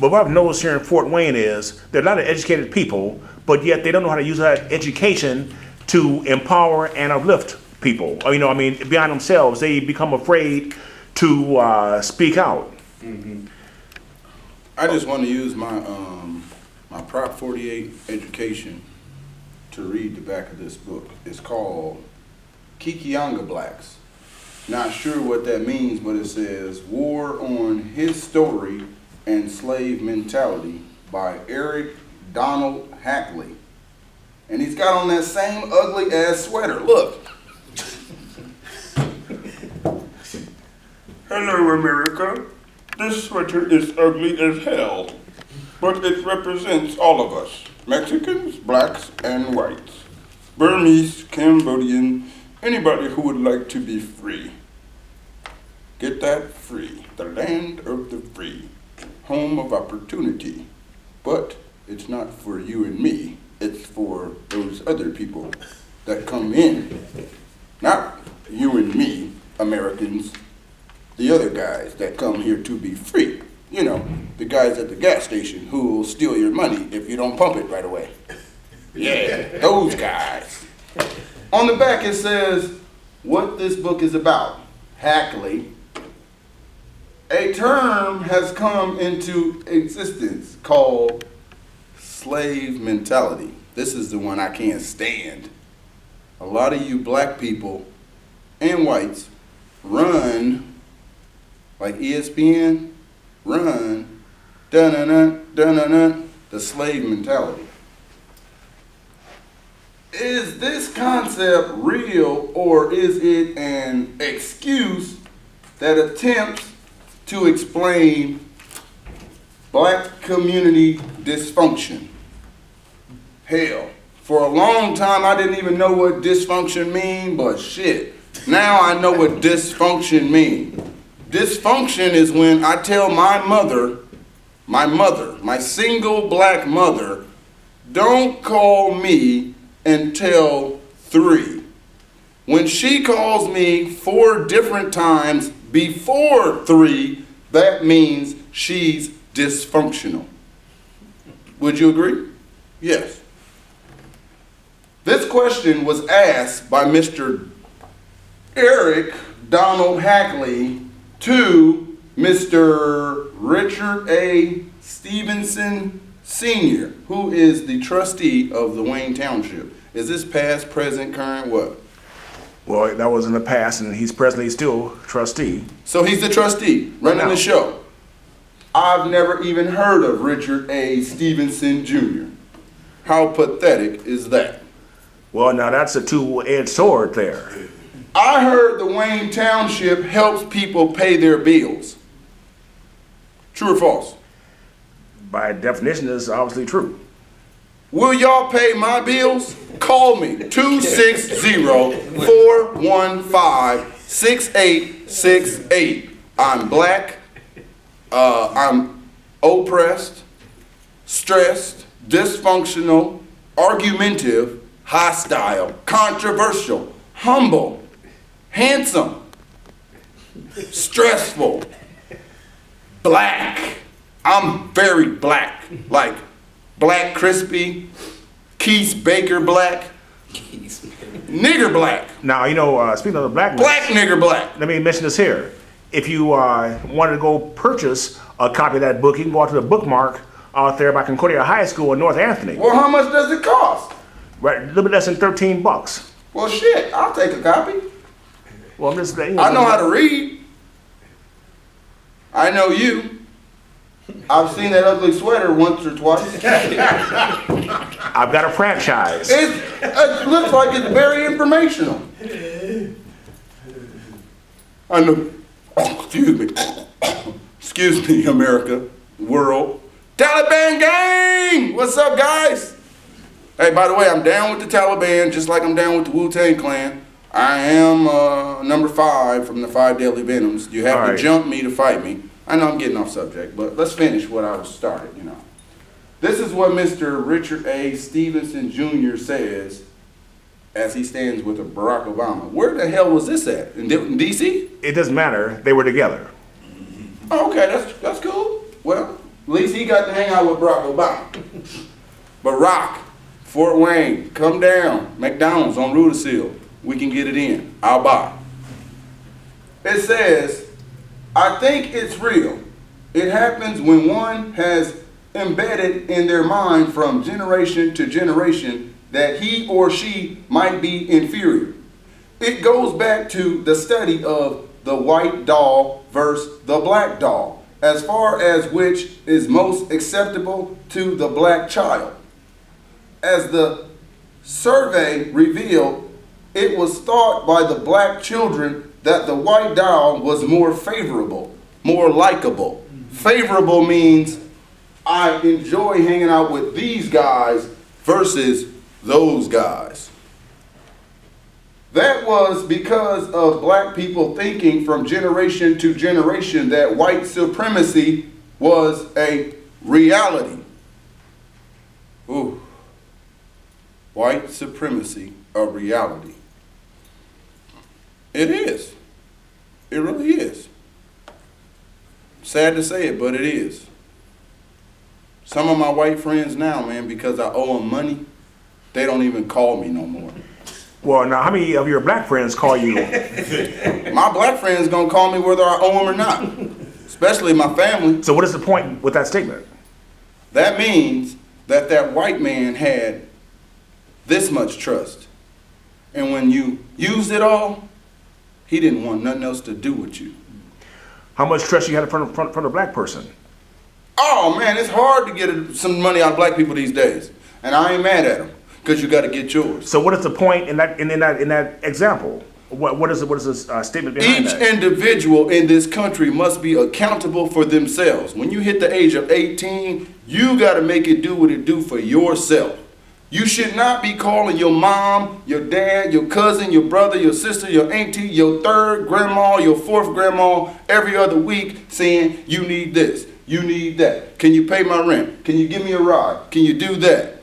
But what I've noticed here in Fort Wayne is there are a lot of educated people, but yet they don't know how to use that education to empower and uplift people. Beyond themselves, they become afraid to speak out. Mm-hmm. I just want to use my my Prop 48 education to read the back of this book. It's called Kikianga Blacks. Not sure what that means, but it says War on His Story and Slave Mentality by Eric Donald Hackley. And he's got on that same ugly ass sweater. Look. Hello, America. This sweater is ugly as hell, but it represents all of us, Mexicans, blacks, and whites, Burmese, Cambodian, anybody who would like to be free. Get that? Free. The land of the free, home of opportunity. But it's not for you and me, it's for those other people that come in. Not you and me, Americans. The other guys that come here to be free. You know, the guys at the gas station who will steal your money if you don't pump it right away. Yeah, those guys. On the back it says what this book is about. Hackley. A term has come into existence called slave mentality. This is the one I can't stand. A lot of you black people and whites run like ESPN, run, dun-dun-dun, dun-dun-dun, the slave mentality. Is this concept real, or is it an excuse that attempts to explain black community dysfunction? Hell, for a long time I didn't even know what dysfunction mean, but shit, now I know what dysfunction means. Dysfunction is when I tell my mother, my single black mother, don't call me until 3. When she calls me 4 different times before 3, that means she's dysfunctional. Would you agree? Yes. This question was asked by Mr. Eric Donald Hackley to Mr. Richard A. Stevenson Sr., who is the trustee of the Wayne Township. Is this past, present, current, what? Well, that was in the past, and he's presently still trustee. So he's the trustee, running the show. I've never even heard of Richard A. Stevenson Jr. How pathetic is that? Well, now that's a two-edged sword there. I heard the Wayne Township helps people pay their bills. True or false? By definition, it's obviously true. Will y'all pay my bills? Call me, 260-415-6868. I'm black, I'm oppressed, stressed, dysfunctional, argumentative, hostile, controversial, humble, handsome, stressful, black. I'm very black, like Black Crispy, Keith Baker black, nigger black. Now, speaking of the blackness, black nigger black. Let me mention this here. If you wanted to go purchase a copy of that book, you can go out to the bookmark out there by Concordia High School in North Anthony. Well, how much does it cost? Right, a little bit less than $13. Well, shit, I'll take a copy. Well, I'm just saying. I know how to read. I know you. I've seen that ugly sweater once or twice. I've got a franchise. It looks like it's very informational. I know. Excuse me. Excuse me, America, world. Taliban gang! What's up, guys? Hey, by the way, I'm down with the Taliban, just like I'm down with the Wu-Tang Clan. I am number 5 from the 5 Deadly Venoms. You have to jump me to fight me. I know I'm getting off subject, but let's finish what I was started, This is what Mr. Richard A. Stevenson Jr. says as he stands with Barack Obama. Where the hell was this at? In D.C.? It doesn't matter. They were together. Oh, okay, that's cool. Well, At least he got to hang out with Barack Obama. Barack, Fort Wayne, come down. McDonald's on Rudisill. We can get it in. I'll buy. It says, I think it's real. It happens when one has embedded in their mind from generation to generation that he or she might be inferior. It goes back to the study of the white doll versus the black doll, as far as which is most acceptable to the black child. As the survey revealed, it was thought by the black children that the white doll was more favorable, more likable. Favorable means I enjoy hanging out with these guys versus those guys. That was because of black people thinking from generation to generation that white supremacy was a reality. Ooh. White supremacy, a reality. It is. It really is. Sad to say it, but it is. Some of my white friends now, man, because I owe them money, they don't even call me no more. Well, now, how many of your black friends call you? My black friends gonna call me whether I owe them or not, especially my family. So what is the point with that statement? That means that that white man had this much trust. And when you used it all, he didn't want nothing else to do with you. How much trust you had from a black person? Oh man, it's hard to get some money out of black people these days. And I ain't mad at them, because you got to get yours. So what is the point in that example? What is the statement behind that? Each individual in this country must be accountable for themselves. When you hit the age of 18, you got to make it do what it do for yourself. You should not be calling your mom, your dad, your cousin, your brother, your sister, your auntie, your third grandma, your fourth grandma every other week saying, you need this, you need that. Can you pay my rent? Can you give me a ride? Can you do that?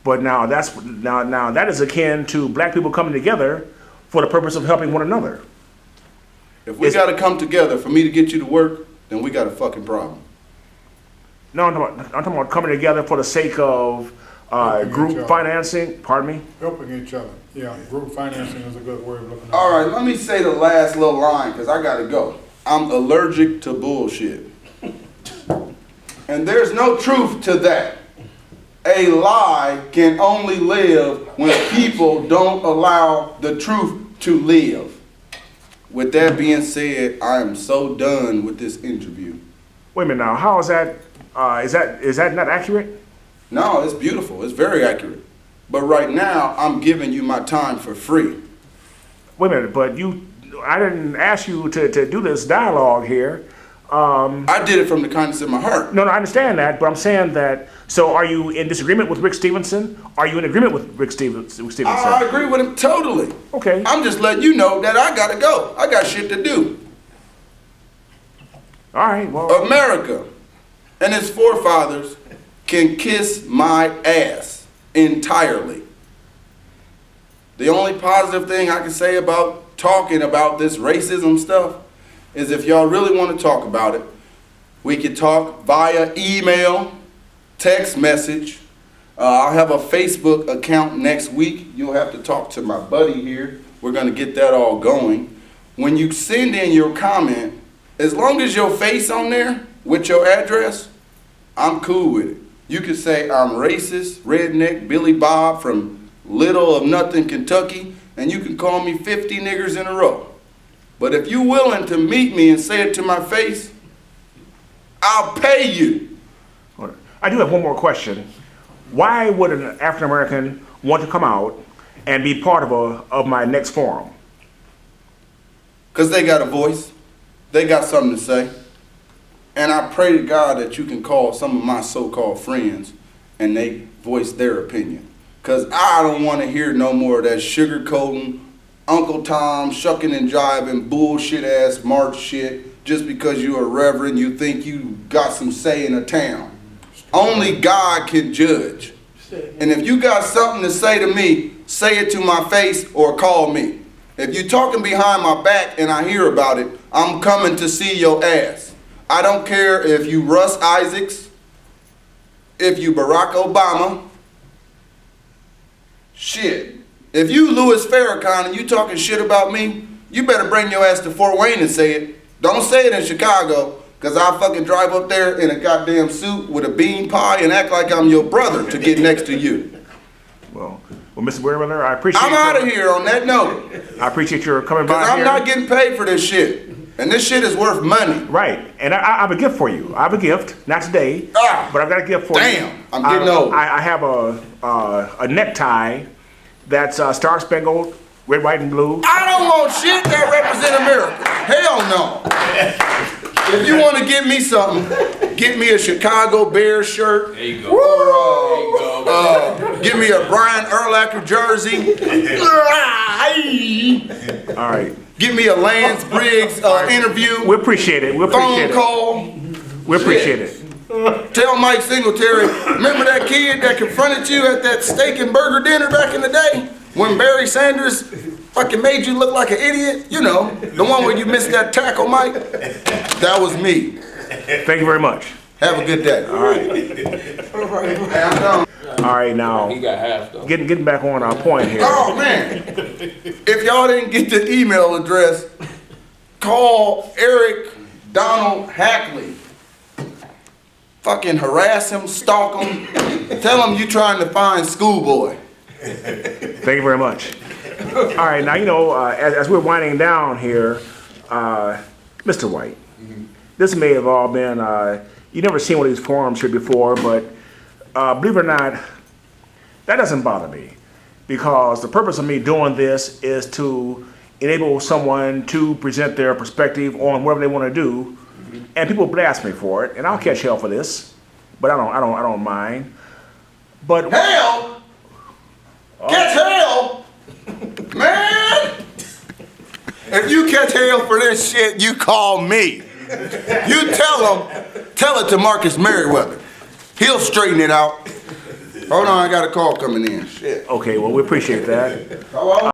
But now that is akin to black people coming together for the purpose of helping one another. If we got to come together for me to get you to work, then we got a fucking problem. No, I'm talking about coming together for the sake of group financing. Pardon me? Helping each other. Yeah, group financing is a good way of looking at it. All right, let me say the last little line because I got to go. I'm allergic to bullshit. And there's no truth to that. A lie can only live when people don't allow the truth to live. With that being said, I am so done with this interview. Wait a minute now. How is that? Is that not accurate? No, it's beautiful. It's very accurate. But right now, I'm giving you my time for free. Wait a minute, but I didn't ask you to do this dialogue here. I did it from the kindness of my heart. No, I understand that, but I'm saying that, so are you in disagreement with Rick Stevenson? Are you in agreement with Rick Stevenson? I agree with him totally. Okay. I'm just letting you know that I gotta go. I got shit to do. All right, well. America and its forefathers can kiss my ass entirely. The only positive thing I can say about talking about this racism stuff is if y'all really want to talk about it, we can talk via email, text message. I'll have a Facebook account next week. You'll have to talk to my buddy here. We're going to get that all going. When you send in your comment, as long as your face on there with your address, I'm cool with it. You can say I'm racist, redneck, Billy Bob from Little of Nothing, Kentucky, and you can call me 50 niggers in a row. But if you're willing to meet me and say it to my face, I'll pay you. I do have one more question. Why would an African American want to come out and be part of my next forum? Because they got a voice. They got something to say. And I pray to God that you can call some of my so-called friends and they voice their opinion. Because I don't want to hear no more of that sugarcoating, Uncle Tom shucking and jiving, bullshit ass March shit. Just because you're a reverend, you think you got some say in a town. Only God can judge. And if you got something to say to me, say it to my face or call me. If you're talking behind my back and I hear about it, I'm coming to see your ass. I don't care if you Russ Isaacs, if you Barack Obama. Shit. If you Louis Farrakhan and you talking shit about me, you better bring your ass to Fort Wayne and say it. Don't say it in Chicago, because I'll fucking drive up there in a goddamn suit with a bean pie and act like I'm your brother to get next to you. Well, Mr. Merriweather, I appreciate I'm out of here on that note. I appreciate your coming by Because here. I'm not getting paid for this shit. And this shit is worth money. Right, and I have a gift for you. I have a gift, not today, but I've got a gift for you. Damn, I'm getting old. I have a necktie that's Star Spangled, red, white, and blue. I don't want shit that represent America. Hell no. If you want to get me something, get me a Chicago Bears shirt. There you go. Or, give me a Brian Urlacher jersey. All right. Give me a Lance Briggs interview. We appreciate it. We appreciate Phone call. We appreciate it. Tell Mike Singletary, remember that kid that confronted you at that steak and burger dinner back in the day? When Barry Sanders fucking made you look like an idiot? You know, the one where you missed that tackle, Mike? That was me. Thank you very much. Have a good day. All right. Hey, I'm done. All right, now, He got half though. getting back on our point here. Oh, man. If y'all didn't get the email address, call Eric Donald Hackley. Fucking harass him, stalk him. Tell him you trying to find schoolboy. Thank you very much. All right, now, you know, as we're winding down here, Mr. White, this may have all been, you've never seen one of these forums here before, but believe it or not, that doesn't bother me, because the purpose of me doing this is to enable someone to present their perspective on whatever they want to do, and people blast me for it, and I'll catch hell for this, but I don't mind. But Hell? Catch hell? Man! If you catch hell for this shit, you call me. You tell it to Marcus Merriweather. He'll straighten it out. Hold on, I got a call coming in. Shit. okay, well, we appreciate that.